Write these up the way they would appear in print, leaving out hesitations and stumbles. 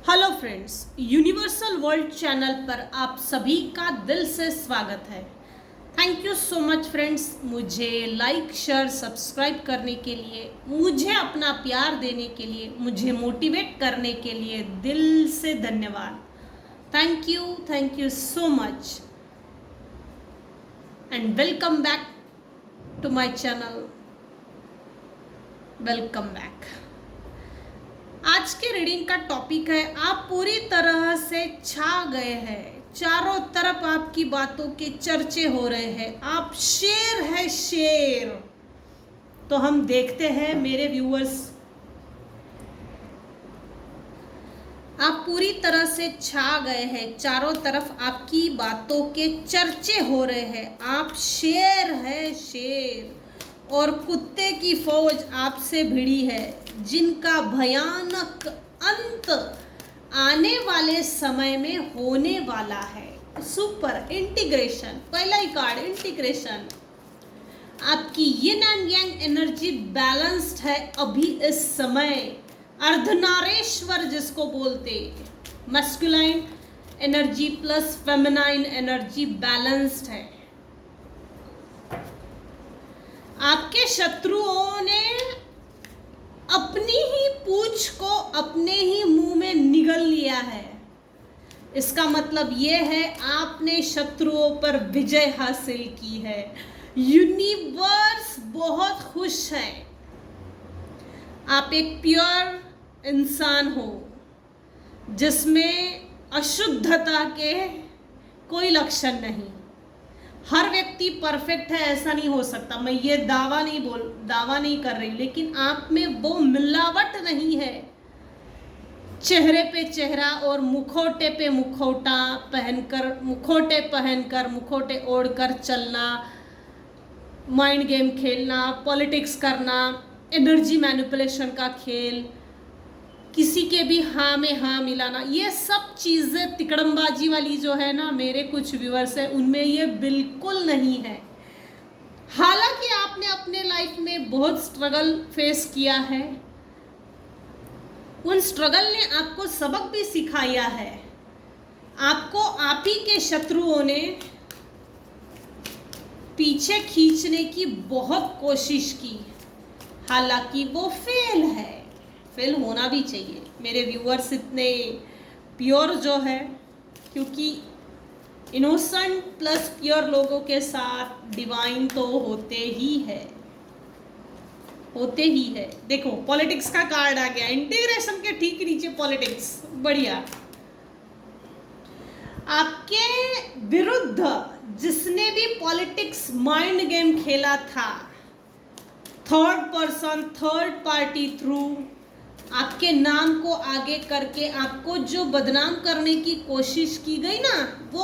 Hello friends, universal world channel पर आप सभी का दिल से स्वागत है। Thank you so much friends, मुझे लाइक शेयर सब्सक्राइब करने के लिए, मुझे अपना प्यार देने के लिए, मुझे मोटिवेट करने के लिए दिल से धन्यवाद। Thank you so much and welcome back to my channel. Welcome back. आज के रीडिंग का टॉपिक है, आप पूरी तरह से छा गए हैं, चारों तरफ आपकी बातों के चर्चे हो रहे हैं, आप शेर है शेर। तो हम देखते हैं मेरे व्यूअर्स, आप पूरी तरह से छा गए हैं, चारों तरफ आपकी बातों के चर्चे हो रहे हैं, आप शेर है शेर और कुत्ते की फौज आपसे भिड़ी है, जिनका भयानक अंत आने वाले समय में होने वाला है। सुपर इंटीग्रेशन, पहला ही कार्ड इंटीग्रेशन। आपकी yin and yang energy balanced है अभी इस समय। अर्धनारेश्वर जिसको बोलते, masculine energy plus feminine energy balanced है। आपके शत्रुओं ने अपनी ही पूंछ को अपने ही मुंह में निगल लिया है। इसका मतलब यह है आपने शत्रुओं पर विजय हासिल की है। यूनिवर्स बहुत खुश है। आप एक प्योर इंसान हो जिसमें अशुद्धता के कोई लक्षण नहीं। हर व्यक्ति परफेक्ट है ऐसा नहीं हो सकता, मैं ये दावा नहीं कर रही, लेकिन आप में वो मिलावट नहीं है। चेहरे पे चेहरा और मुखौटे पे मुखौटा पहनकर, मुखौटे ओढ़कर चलना, माइंड गेम खेलना, पॉलिटिक्स करना, एनर्जी मैनिपुलेशन का खेल, किसी के भी हाँ में हाँ मिलाना, ये सब चीज़ें तिकड़मबाजी वाली जो है ना, मेरे कुछ व्यूअर्स हैं उनमें ये बिल्कुल नहीं है। हालांकि आपने अपने लाइफ में बहुत स्ट्रगल फेस किया है, उन स्ट्रगल ने आपको सबक भी सिखाया है। आपको आप ही के शत्रुओं ने पीछे खींचने की बहुत कोशिश की, हालांकि वो फेल है। फेल होना भी चाहिए। मेरे व्यूअर्स इतने प्योर जो है, क्योंकि इनोसेंट प्लस प्योर लोगों के साथ डिवाइन तो होते ही है। देखो पॉलिटिक्स का कार्ड आ गया, इंटीग्रेशन के ठीक नीचे पॉलिटिक्स, बढ़िया। आपके विरुद्ध जिसने भी पॉलिटिक्स माइंड गेम खेला था, third person, third party through आपके नाम को आगे करके आपको जो बदनाम करने की कोशिश की गई ना, वो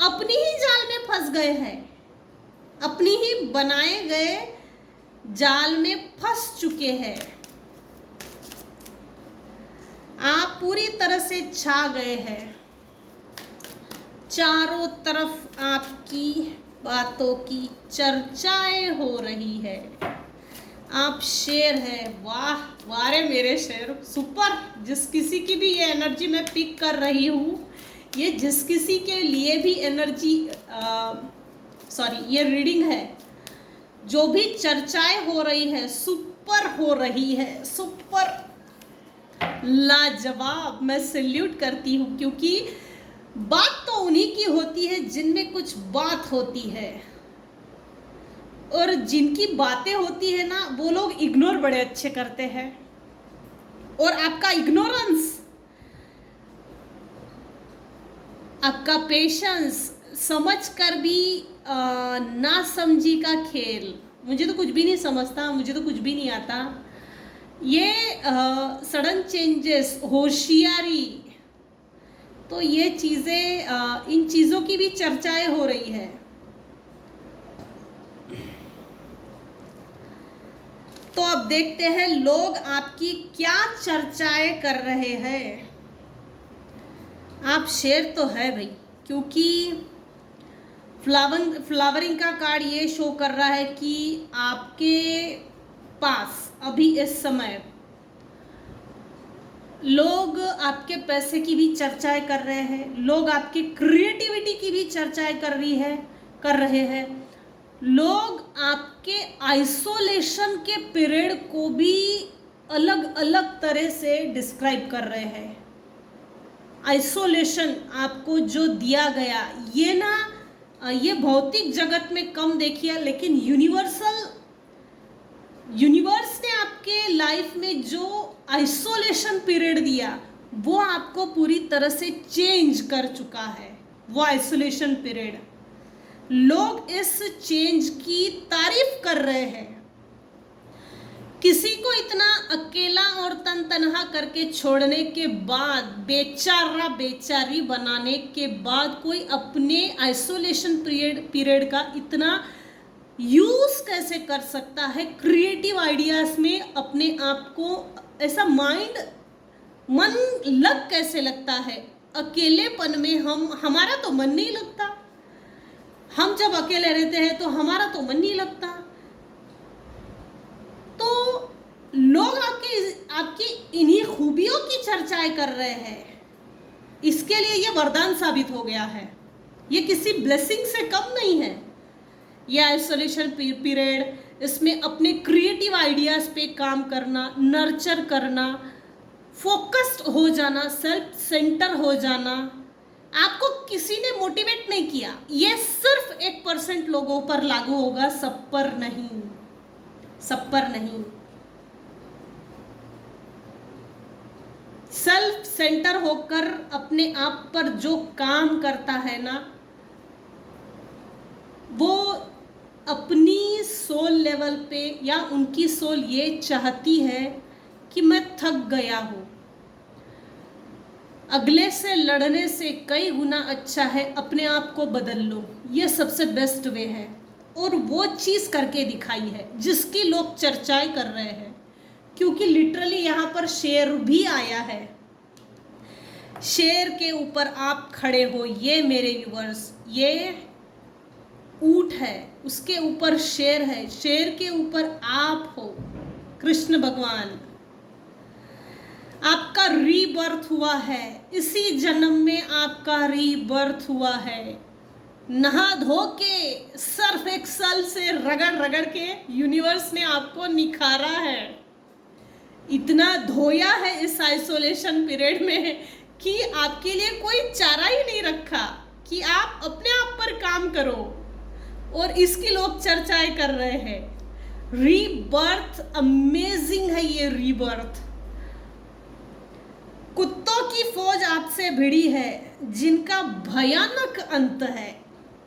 अपनी ही जाल में फंस गए हैं, अपनी ही बनाए गए जाल में फंस चुके हैं। आप पूरी तरह से छा गए हैं, चारों तरफ आपकी बातों की चर्चाएं हो रही है। आप शेर है, वाह वारे मेरे शेर, सुपर। जिस किसी की भी ये एनर्जी मैं पिक कर रही हूँ, ये जिस किसी के लिए भी एनर्जी ये रीडिंग है, जो भी चर्चाएं हो रही है, सुपर हो रही है, सुपर लाजवाब। मैं सैल्यूट करती हूँ, क्योंकि बात तो उन्हीं की होती है जिनमें कुछ बात होती है, और जिनकी बातें होती है ना, वो लोग इग्नोर बड़े अच्छे करते हैं। और आपका इग्नोरेंस, आपका पेशेंस, समझ कर भी ना समझी का खेल, मुझे तो कुछ भी नहीं समझता, मुझे तो कुछ भी नहीं आता, ये सडन चेंजेस, होशियारी, तो ये चीज़ें, इन चीज़ों की भी चर्चाएं हो रही है। तो अब देखते हैं लोग आपकी क्या चर्चाएं कर रहे हैं। आप शेर तो है भाई, क्योंकि फ्लावरिंग का कार्ड ये शो कर रहा है कि आपके पास अभी इस समय लोग आपके पैसे की भी चर्चाएं कर रहे हैं, लोग आपकी क्रिएटिविटी की भी चर्चाएं कर रहे हैं। लोग आपके आइसोलेशन के पीरियड को भी अलग अलग तरह से डिस्क्राइब कर रहे हैं। आइसोलेशन आपको जो दिया गया, ये ना ये भौतिक जगत में कम देखिए, लेकिन यूनिवर्स ने आपके लाइफ में जो आइसोलेशन पीरियड दिया वो आपको पूरी तरह से चेंज कर चुका है। वो आइसोलेशन पीरियड, लोग इस चेंज की तारीफ कर रहे हैं। किसी को इतना अकेला और तनहा करके छोड़ने के बाद, बेचारा बेचारी बनाने के बाद, कोई अपने आइसोलेशन पीरियड का इतना यूज कैसे कर सकता है क्रिएटिव आइडियाज में? अपने आप को ऐसा मन लग कैसे लगता है? अकेलेपन में हमारा तो मन नहीं लगता। हम जब अकेले रहते हैं तो हमारा तो मन नहीं लगता। तो लोग आपकी इन्हीं खूबियों की चर्चाएं कर रहे हैं। इसके लिए ये वरदान साबित हो गया है, ये किसी ब्लेसिंग से कम नहीं है। ये आइसोलेशन पीरियड, इसमें अपने क्रिएटिव आइडियाज पे काम करना, नर्चर करना, फोकस्ड हो जाना, सेल्फ सेंटर हो जाना, आपको किसी ने मोटिवेट नहीं किया। ये सिर्फ 1% लोगों पर लागू होगा, सब पर नहीं, सब पर नहीं। सेल्फ सेंटर होकर अपने आप पर जो काम करता है ना, वो अपनी सोल लेवल पे, या उनकी सोल ये चाहती है कि मैं थक गया हूँ, अगले से लड़ने से कई गुना अच्छा है अपने आप को बदल लो। ये सबसे बेस्ट वे है, और वो चीज़ करके दिखाई है जिसकी लोग चर्चाएं कर रहे हैं। क्योंकि लिटरली यहाँ पर शेर भी आया है, शेर के ऊपर आप खड़े हो। ये मेरे व्यूअर्स, ये ऊंट है, उसके ऊपर शेर है, शेर के ऊपर आप हो, कृष्ण भगवान। आपका रीबर्थ हुआ है, इसी जन्म में आपका रीबर्थ हुआ है। नहा धो के, सर्फ एक्सल से रगड़ रगड़ के यूनिवर्स ने आपको निखारा है, इतना धोया है इस आइसोलेशन पीरियड में कि आपके लिए कोई चारा ही नहीं रखा कि आप अपने आप पर काम करो। और इसकी लोग चर्चाएं कर रहे हैं। रीबर्थ अमेजिंग है ये रीबर्थ। कुत्तों की फौज आपसे भिड़ी है, जिनका भयानक अंत है,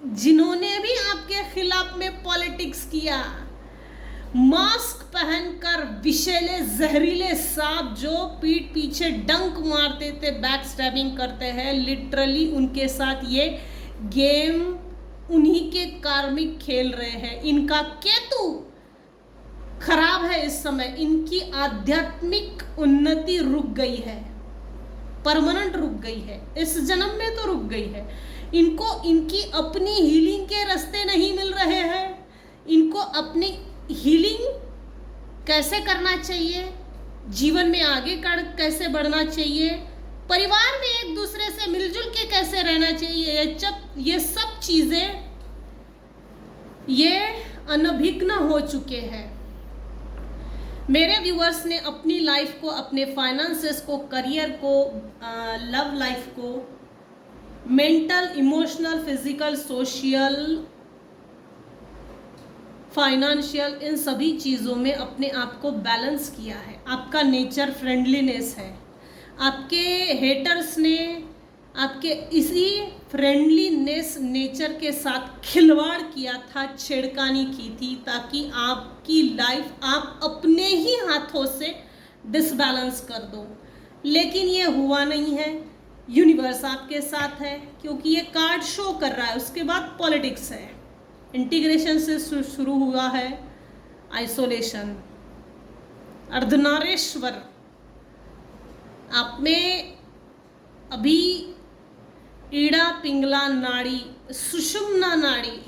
जिन्होंने भी आपके खिलाफ में पॉलिटिक्स किया, मास्क पहनकर विषैले जहरीले सांप जो पीठ पीछे डंक मारते थे, बैक स्टैबिंग करते हैं, लिटरली उनके साथ ये गेम उन्हीं के कार्मिक खेल रहे हैं। इनका केतु खराब है इस समय, इनकी आध्यात्मिक उन्नति रुक गई है, परमानेंट रुक गई है, इस जन्म में तो रुक गई है। इनको इनकी अपनी हीलिंग के रास्ते नहीं मिल रहे हैं। इनको अपनी हीलिंग कैसे करना चाहिए, जीवन में आगे कैसे बढ़ना चाहिए, परिवार में एक दूसरे से मिलजुल के कैसे रहना चाहिए, ये सब चीजें ये अनभिज्ञ हो चुके हैं। मेरे व्यूअर्स ने अपनी लाइफ को, अपने फाइनेंसेस को, करियर को, लव लाइफ को, mental, emotional, physical, social, financial, इन सभी चीज़ों में अपने आप को बैलेंस किया है। आपका नेचर फ्रेंडलीनेस है। आपके हेटर्स ने आपके इसी फ्रेंडलीनेस नेचर के साथ खिलवाड़ किया था, छेड़खानी की थी, ताकि आपकी लाइफ आप अपने ही हाथों से डिसबैलेंस कर दो। लेकिन ये हुआ नहीं है। यूनिवर्स आपके साथ है, क्योंकि ये कार्ड शो कर रहा है। उसके बाद पॉलिटिक्स है, इंटीग्रेशन से शुरू हुआ है आइसोलेशन। अर्धनारीश्वर आप में अभी ईड़ा पिंगला नाड़ी, सुषुम्ना नाड़ी,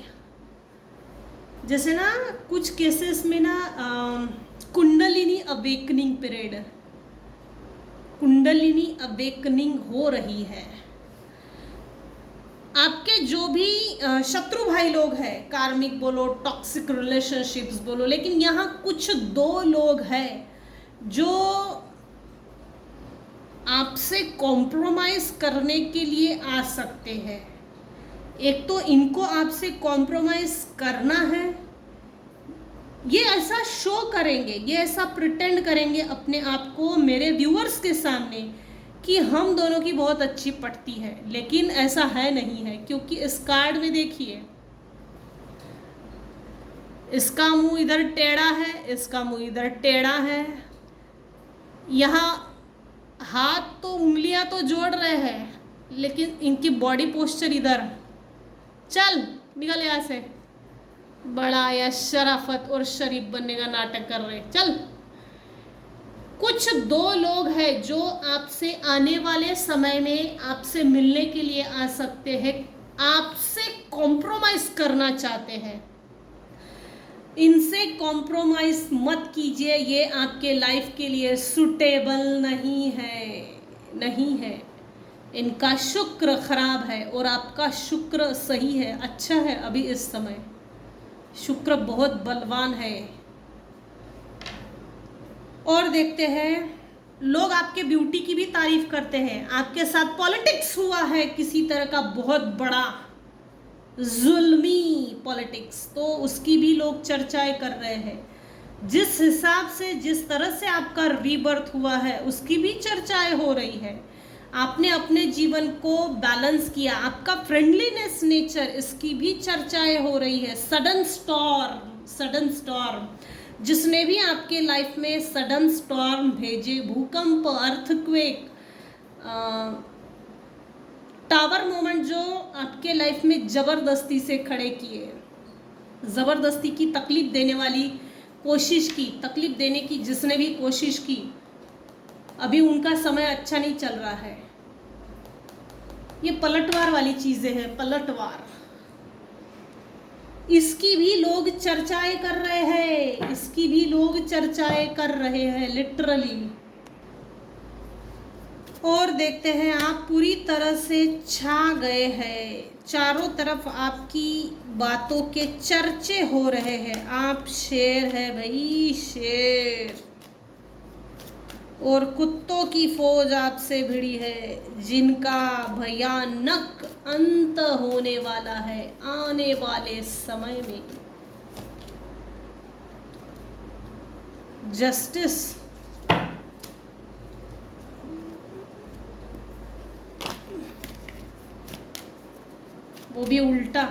जैसे ना कुछ केसेस में ना kundalini awakening period, kundalini awakening हो रही है। आपके जो भी शत्रु भाई लोग हैं, कार्मिक बोलो, टॉक्सिक रिलेशनशिप्स बोलो, लेकिन यहाँ कुछ 2 लोग हैं जो आपसे कॉम्प्रोमाइज करने के लिए आ सकते हैं। एक तो इनको आपसे कॉम्प्रोमाइज करना है, ये ऐसा शो करेंगे, ये ऐसा प्रिटेंड करेंगे अपने आप को मेरे व्यूअर्स के सामने कि हम दोनों की बहुत अच्छी पटती है, लेकिन ऐसा है नहीं है। क्योंकि इस कार्ड में देखिए, इसका मुंह इधर टेढ़ा है, इसका मुंह इधर टेढ़ा है, यहाँ हाथ तो उंगलियां तो जोड़ रहे हैं, लेकिन इनकी बॉडी पोस्चर इधर, चल निकल यहाँ से, बड़ा या शराफत और शरीफ बनने का नाटक कर रहे, चल। कुछ 2 लोग हैं जो आपसे आने वाले समय में आपसे मिलने के लिए आ सकते हैं, आपसे कॉम्प्रोमाइज करना चाहते हैं। इनसे कॉम्प्रोमाइज मत कीजिए, ये आपके लाइफ के लिए सुटेबल नहीं है, नहीं है। इनका शुक्र खराब है और आपका शुक्र सही है, अच्छा है। अभी इस समय शुक्र बहुत बलवान है। और देखते हैं, लोग आपके ब्यूटी की भी तारीफ करते हैं। आपके साथ पॉलिटिक्स हुआ है किसी तरह का बहुत बड़ा जुल्मी पॉलिटिक्स, तो उसकी भी लोग चर्चाएं कर रहे हैं। जिस हिसाब से, जिस तरह से आपका रीबर्थ हुआ है, उसकी भी चर्चाएं हो रही है। आपने अपने जीवन को बैलेंस किया, आपका फ्रेंडलीनेस नेचर, इसकी भी चर्चाएं हो रही है। सडन स्टॉर्म, जिसने भी आपके लाइफ में सडन स्टॉर्म भेजे, भूकंप, अर्थक्वेक, टावर मोमेंट जो आपके लाइफ में जबरदस्ती से खड़े किए, जबरदस्ती की तकलीफ देने वाली कोशिश की, तकलीफ देने की जिसने भी कोशिश की, अभी उनका समय अच्छा नहीं चल रहा है। ये पलटवार वाली चीजें हैं, पलटवार, इसकी भी लोग चर्चाएं कर रहे हैं, इसकी भी लोग चर्चाएं कर रहे हैं लिटरली। और देखते हैं, आप पूरी तरह से छा गए हैं, चारों तरफ आपकी बातों के चर्चे हो रहे हैं। आप शेर है भाई, शेर। और कुत्तों की फौज आपसे भिड़ी है, जिनका भयानक अंत होने वाला है आने वाले समय में। जस्टिस, वो भी उल्टा।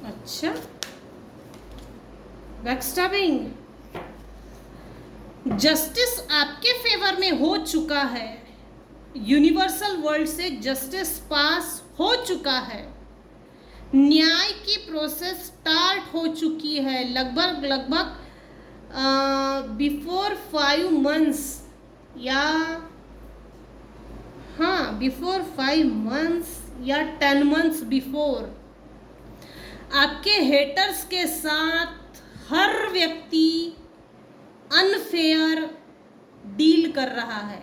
अच्छा, बैकस्टैबिंग। जस्टिस आपके फेवर में हो चुका है, यूनिवर्सल वर्ल्ड से जस्टिस पास हो चुका है, न्याय की प्रोसेस स्टार्ट हो चुकी है। लगभग बिफोर 5 मंथ्स, या हाँ, बिफोर 5 मंथ्स या 10 मंथ्स बिफोर, आपके हेटर्स के साथ हर व्यक्ति अनफेयर डील कर रहा है,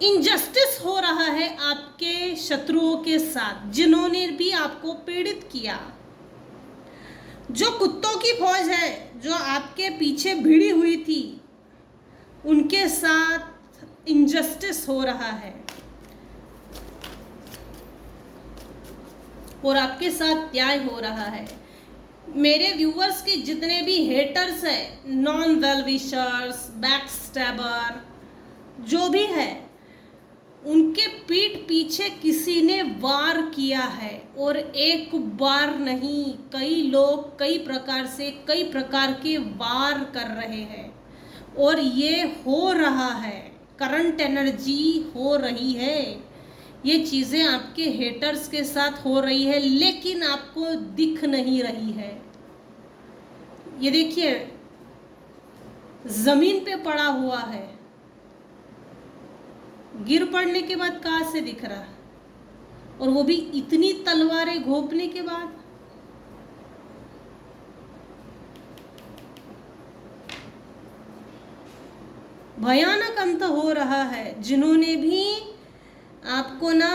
इनजस्टिस हो रहा है आपके शत्रुओं के साथ, जिन्होंने भी आपको पीड़ित किया। जो कुत्तों की फौज है, जो आपके पीछे भिड़ी हुई थी, उनके साथ इनजस्टिस हो रहा है और आपके साथ न्याय हो रहा है। मेरे व्यूअर्स के जितने भी हेटर्स हैं, नॉन वेल विशर्स, बैकस्टैबर, जो भी है, उनके पीठ पीछे किसी ने वार किया है, और एक बार नहीं, कई लोग कई प्रकार से कई प्रकार के वार कर रहे हैं, और ये हो रहा है, करंट एनर्जी हो रही है। ये चीज़ें आपके हेटर्स के साथ हो रही है, लेकिन आपको दिख नहीं रही है। ये देखिए, जमीन पे पड़ा हुआ है, गिर पड़ने के बाद कहाँ से दिख रहा है, और वो भी इतनी तलवारें घोंपने के बाद। भयानक अंत हो रहा है। जिन्होंने भी आपको ना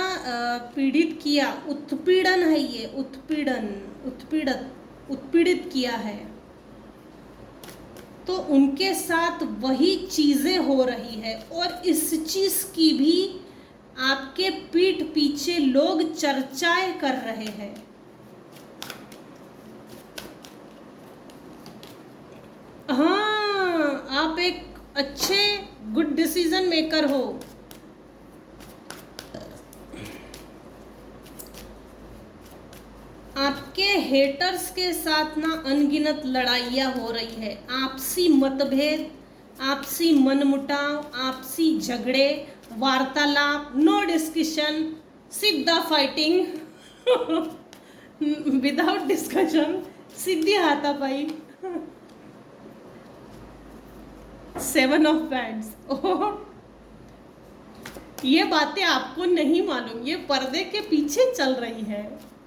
पीड़ित किया, उत्पीड़न है ये, उत्पीड़ित किया है, तो उनके साथ वही चीजें हो रही है। और इस चीज की भी आपके पीठ पीछे लोग चर्चाएं कर रहे हैं। हाँ, आप एक अच्छे गुड डिसीजन मेकर हो। आपके हेटर्स के साथ ना अनगिनत लड़ाइयाँ हो रही है, आपसी मतभेद, आपसी मनमुटाव, आपसी झगड़े, वार्तालाप, नो डिस्कशन, सीधा फाइटिंग विदाउट डिस्कशन, सीधी हाथापाई। 7 ऑफ पैंट्स। ये बातें आपको नहीं मालूम, ये पर्दे के पीछे चल रही है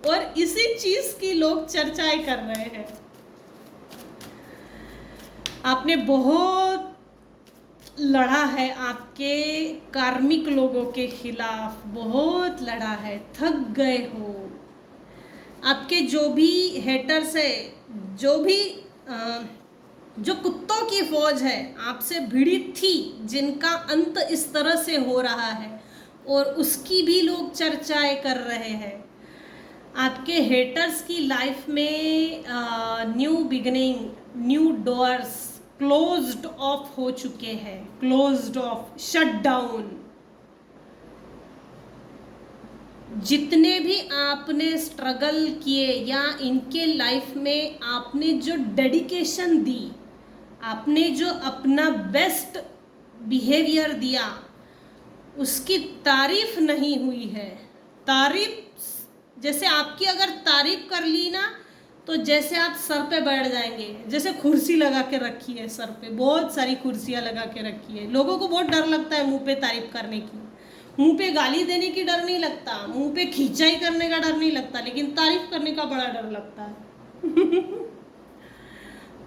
और इसी चीज की लोग चर्चाएं कर रहे हैं। आपने बहुत लड़ा है आपके कार्मिक लोगों के खिलाफ, बहुत लड़ा है, थक गए हो। आपके जो भी हेटर्स है, जो कुत्तों की फौज है आपसे भिड़ी थी, जिनका अंत इस तरह से हो रहा है, और उसकी भी लोग चर्चाएं कर रहे हैं। आपके हेटर्स की लाइफ में new beginning, new doors closed of हो चुके हैं, क्लोज्ड ऑफ, शट डाउन। जितने भी आपने स्ट्रगल किए या इनके लाइफ में आपने जो डेडिकेशन दी, आपने जो अपना बेस्ट बिहेवियर दिया, उसकी तारीफ नहीं हुई है। तारीफ, जैसे आपकी अगर तारीफ कर ली ना, तो जैसे आप सर पे बैठ जाएंगे, जैसे कुर्सी लगा के रखी है सर पे, बहुत सारी कुर्सियां लगा के रखी है। लोगों को बहुत डर लगता है मुंह पे तारीफ करने की, मुंह पे गाली देने की डर नहीं लगता, मुंह पे खींचाई करने का डर नहीं लगता, लेकिन तारीफ करने का बड़ा डर लगता है।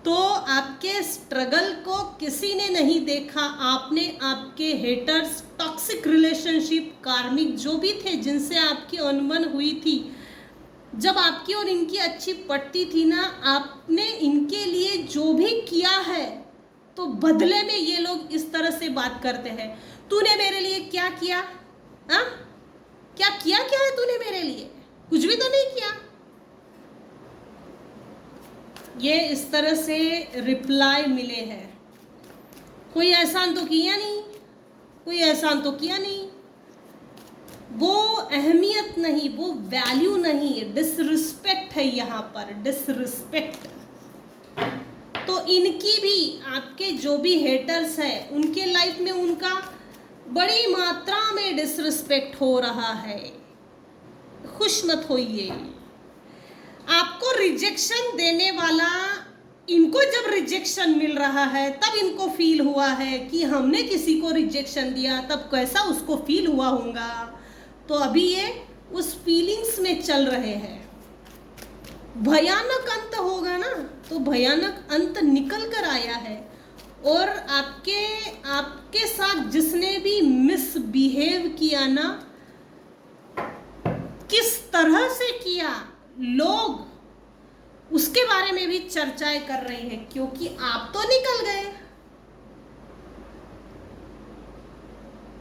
तो आपके स्ट्रगल को किसी ने नहीं देखा। आपने आपके हेटर्स, टॉक्सिक रिलेशनशिप, कार्मिक जो भी थे जिनसे आपकी अनबन हुई थी, जब आपकी और इनकी अच्छी पटती थी ना, आपने इनके लिए जो भी किया है, तो बदले में ये लोग इस तरह से बात करते हैं, तूने मेरे लिए क्या किया? हाँ, क्या किया, क्या है तूने मेरे लिए? कुछ भी तो नहीं किया। ये इस तरह से रिप्लाई मिले हैं। कोई एहसान तो किया नहीं, कोई एहसान तो किया नहीं, वो अहमियत नहीं, वो वैल्यू नहीं, डिसरिस्पेक्ट है यहाँ पर, डिसरिस्पेक्ट। तो इनकी भी, आपके जो भी हेटर्स हैं, उनके लाइफ में उनका बड़ी मात्रा में डिसरिस्पेक्ट हो रहा है। खुश मत होइए। आपको रिजेक्शन देने वाला, इनको जब रिजेक्शन मिल रहा है तब इनको फील हुआ है कि हमने किसी को रिजेक्शन दिया, तब कैसा उसको फील हुआ होगा। तो अभी ये उस फीलिंग्स में चल रहे हैं। भयानक अंत होगा ना, तो भयानक अंत निकल कर आया है। और आपके साथ जिसने भी मिसबिहेव किया ना, किस तरह से किया, लोग उसके बारे में भी चर्चाएं कर रहे हैं, क्योंकि आप तो निकल गए।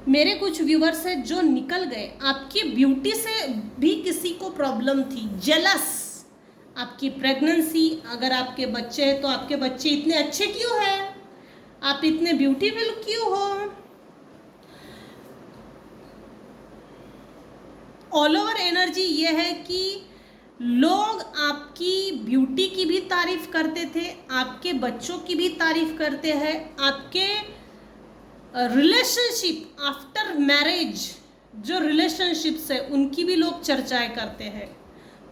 मेरे कुछ व्यूवर्स हैं जो निकल गए। आपकी ब्यूटी से भी किसी को प्रॉब्लम थी, जेलस। आपकी प्रेगनेंसी, अगर आपके बच्चे हैं तो आपके बच्चे इतने अच्छे क्यों हैं, आप इतने ब्यूटीफुल क्यों हो। ऑल ओवर एनर्जी ये है कि लोग आपकी ब्यूटी की भी तारीफ करते थे, आपके बच्चों की भी तारीफ करते हैं, आपके रिलेशनशिप आफ्टर मैरिज, जो रिलेशनशिप्स है उनकी भी लोग चर्चाएं करते हैं।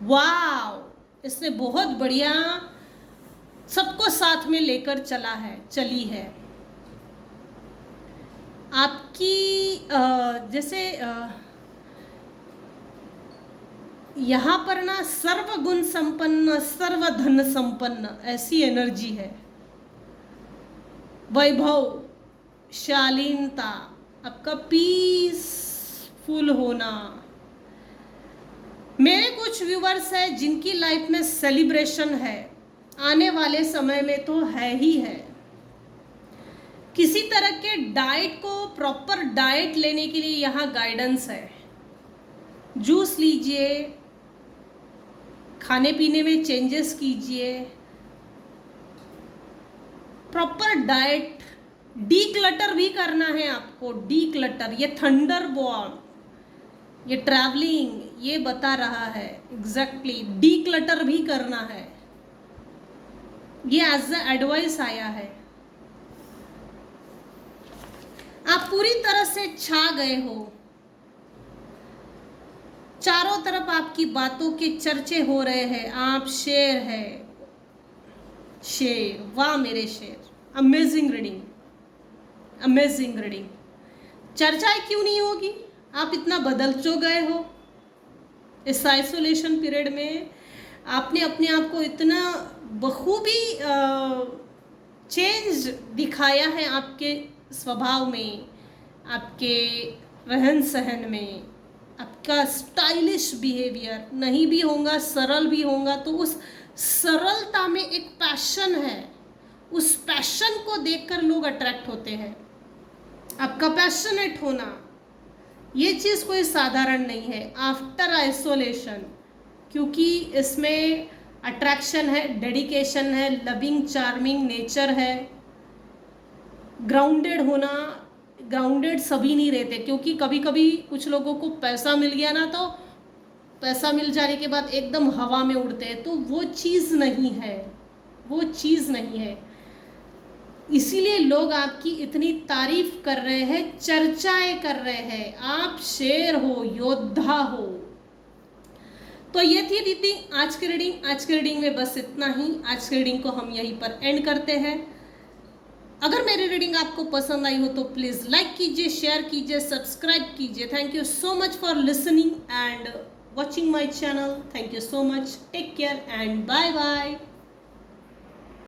वाव, इसने बहुत बढ़िया सबको साथ में लेकर चली है। आपकी जैसे यहाँ पर ना सर्वगुण संपन्न, सर्वधन संपन्न, ऐसी एनर्जी है। वैभव, शालीनता, आपका पीसफुल होना। मेरे कुछ व्यूवर्स हैं जिनकी लाइफ में सेलिब्रेशन है, आने वाले समय में तो है ही है। किसी तरह के डाइट को, प्रॉपर डाइट लेने के लिए यहाँ गाइडेंस है। जूस लीजिए, खाने पीने में चेंजेस कीजिए, प्रॉपर डाइट, डी क्लटर भी करना है आपको। डी क्लटर, ये थंडर बॉल, ये ट्रैवलिंग, ये बता रहा है एग्जैक्टली। डी क्लटर भी करना है, ये एज ए एडवाइस आया है। आप पूरी तरह से छा गए हो, चारों तरफ आपकी बातों के चर्चे हो रहे हैं। आप शेर है, शेर, वाह मेरे शेर, अमेजिंग रीडिंग, अमेजिंग रीडिंग। चर्चाएं क्यों नहीं होगी? आप इतना बदल जो गए हो इस आइसोलेशन पीरियड में। आपने अपने आप को इतना बखूबी चेंज दिखाया है, आपके स्वभाव में, आपके रहन सहन में, आपका स्टाइलिश बिहेवियर नहीं भी होगा, सरल भी होगा, तो उस सरलता में एक पैशन है। उस पैशन को देखकर लोग अट्रैक्ट होते हैं। आपका पैशनेट होना, ये चीज़ कोई साधारण नहीं है आफ्टर आइसोलेशन, क्योंकि इसमें अट्रैक्शन है, डेडिकेशन है, लविंग चार्मिंग नेचर है, ग्राउंडेड होना। ग्राउंडेड सभी नहीं रहते, क्योंकि कभी कभी कुछ लोगों को पैसा मिल गया ना, तो पैसा मिल जाने के बाद एकदम हवा में उड़ते हैं, तो वो चीज़ नहीं है, वो चीज़ नहीं है। इसीलिए लोग आपकी इतनी तारीफ कर रहे हैं, चर्चाएं कर रहे हैं। आप शेर हो, योद्धा हो। तो ये थी दीदी आज की रीडिंग। आज की रीडिंग में बस इतना ही। आज की रीडिंग को हम यहीं पर एंड करते हैं। अगर मेरी रीडिंग आपको पसंद आई हो तो प्लीज़ लाइक कीजिए, शेयर कीजिए, सब्सक्राइब कीजिए। Thank you so much for listening and watching my channel. Thank you so much. Take care and bye bye.